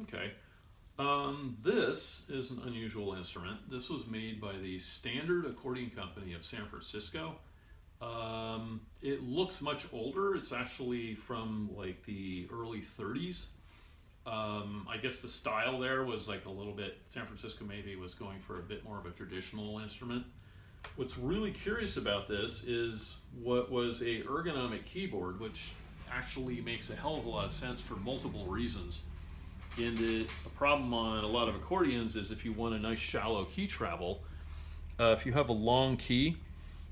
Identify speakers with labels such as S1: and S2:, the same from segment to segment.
S1: Okay. This is an unusual instrument. This was made by the Standard Accordion Company of San Francisco. It looks much older. It's actually from like the early 30s. I guess the style there was like a little bit, San Francisco maybe was going for a bit more of a traditional instrument. What's really curious about this is what was a ergonomic keyboard, which actually makes a hell of a lot of sense for multiple reasons. And a problem on a lot of accordions is if you want a nice shallow key travel, if you have a long key,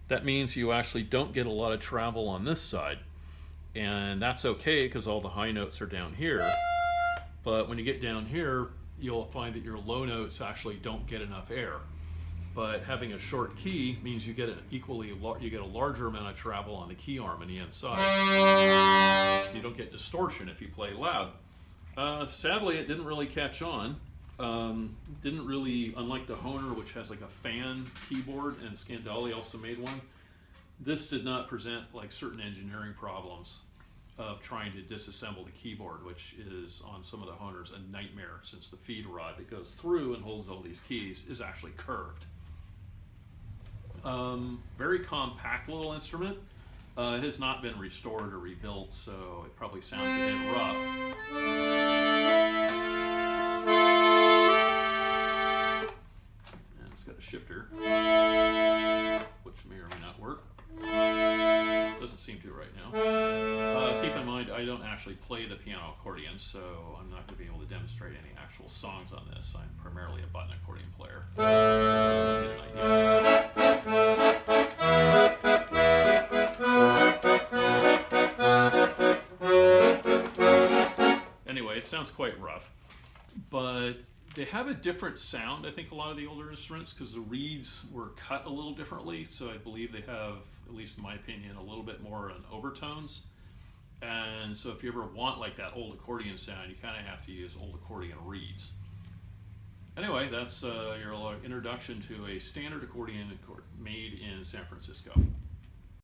S1: that means you actually don't get a lot of travel on this side. And that's okay because all the high notes are down here. But when you get down here, you'll find that your low notes actually don't get enough air. But having a short key means you get a larger amount of travel on the key arm on the inside. So you don't get distortion if you play loud. Sadly, it didn't really catch on. Didn't really, unlike the Hohner, which has like a fan keyboard, and Scandali also made one, this did not present like certain engineering problems of trying to disassemble the keyboard, which is on some of the Hohners a nightmare, since the feed rod that goes through and holds all these keys is actually curved. Very compact little instrument. It has not been restored or rebuilt, so it probably sounds a bit rough. And it's got a shifter, which may or may not work. Doesn't seem to right now. Keep in mind, I don't actually play the piano accordion, so I'm not going to be able to demonstrate any actual songs on this. I'm primarily a button accordion player. Anyway, it sounds quite rough, but they have a different sound, I think, a lot of the older instruments, because the reeds were cut a little differently, so I believe they have, at least in my opinion, a little bit more on overtones. And so if you ever want like that old accordion sound, you kind of have to use old accordion reeds. Anyway, that's your introduction to a standard accordion made in San Francisco.